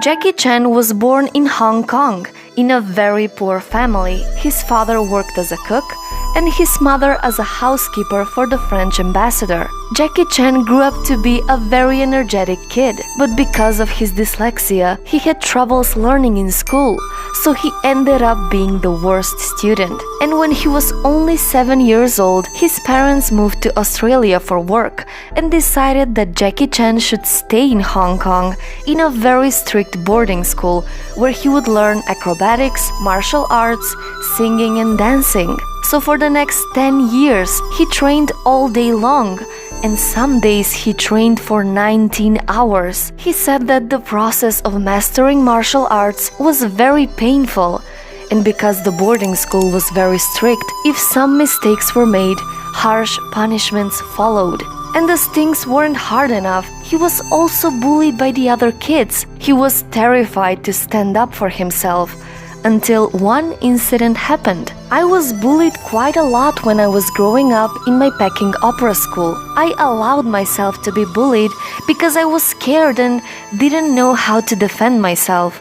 Jackie Chan was born in Hong Kong in a very poor family. His father worked as a cook and his mother as a housekeeper for the French ambassador. Jackie Chan grew up to be a very energetic kid, but because of his dyslexia, he had troubles learning in school, so he ended up being the worst student. And when he was only 7 years old, his parents moved to Australia for work and decided that Jackie Chan should stay in Hong Kong in a very strict boarding school where he would learn acrobatics, martial arts, singing and dancing. So for the next 10 years, he trained all day long, and some days he trained for 19 hours. He said that the process of mastering martial arts was very painful, and because the boarding school was very strict, if some mistakes were made, harsh punishments followed. And as things weren't hard enough, he was also bullied by the other kids. He was terrified to stand up for himself. Until one incident happened. I was bullied quite a lot when I was growing up in my Peking opera school. I allowed myself to be bullied because I was scared and didn't know how to defend myself.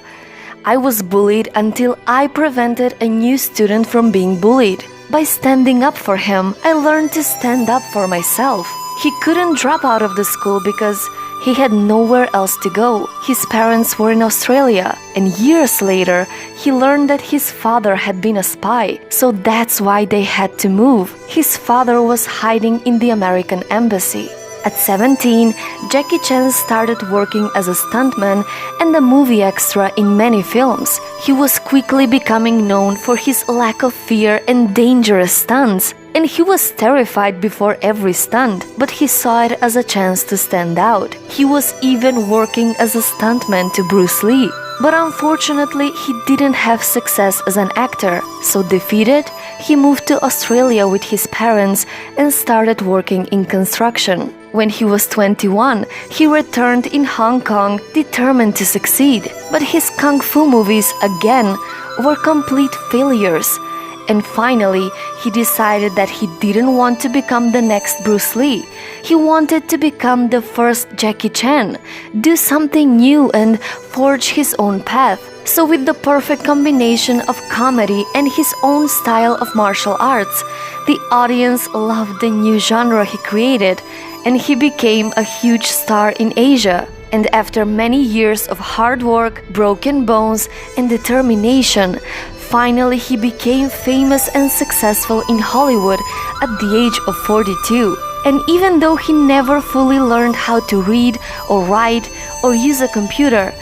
I was bullied until I prevented a new student from being bullied. By standing up for him, I learned to stand up for myself. He couldn't drop out of the school because he had nowhere else to go. His parents were in Australia, and years later, he learned that his father had been a spy, so that's why they had to move. His father was hiding in the American embassy. At 17, Jackie Chan started working as a stuntman and a movie extra in many films. He was quickly becoming known for his lack of fear and dangerous stunts. And he was terrified before every stunt, but he saw it as a chance to stand out. He was even working as a stuntman to Bruce Lee. But unfortunately, he didn't have success as an actor. So defeated, he moved to Australia with his parents and started working in construction. When he was 21, he returned in Hong Kong determined to succeed. But his kung fu movies, again, were complete failures. And finally, he decided that he didn't want to become the next Bruce Lee. He wanted to become the first Jackie Chan, do something new and forge his own path. So with the perfect combination of comedy and his own style of martial arts, the audience loved the new genre he created, and he became a huge star in Asia. And after many years of hard work, broken bones, and determination, finally he became famous and successful in Hollywood at the age of 42. And even though he never fully learned how to read or write or use a computer,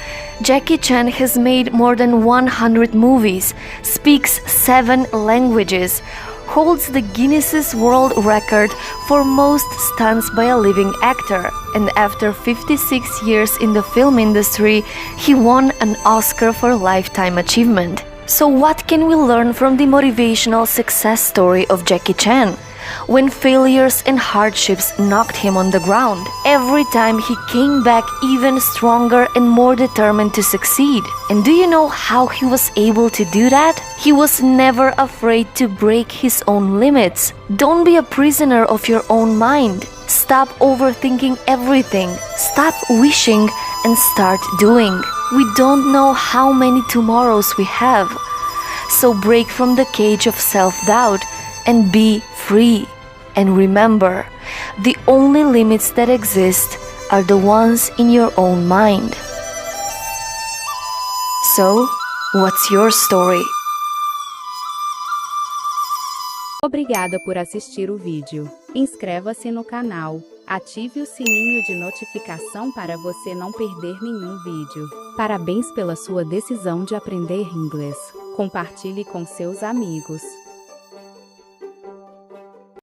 Jackie Chan has made more than 100 movies, speaks 7 languages, holds the Guinness World Record for most stunts by a living actor, and after 56 years in the film industry, he won an Oscar for Lifetime Achievement. So what can we learn from the motivational success story of Jackie Chan? When failures and hardships knocked him on the ground, every time he came back even stronger and more determined to succeed. And do you know how he was able to do that? He was never afraid to break his own limits. Don't be a prisoner of your own mind. Stop overthinking everything. Stop wishing and start doing. We don't know how many tomorrows we have. So break from the cage of self-doubt and be free. And remember, the only limits that exist are the ones in your own mind. So, what's your story? Obrigada por assistir o vídeo. Inscreva-se no canal, ative o sininho de notificação para você não perder nenhum vídeo. Parabéns pela sua decisão de aprender inglês. Compartilhe com seus amigos.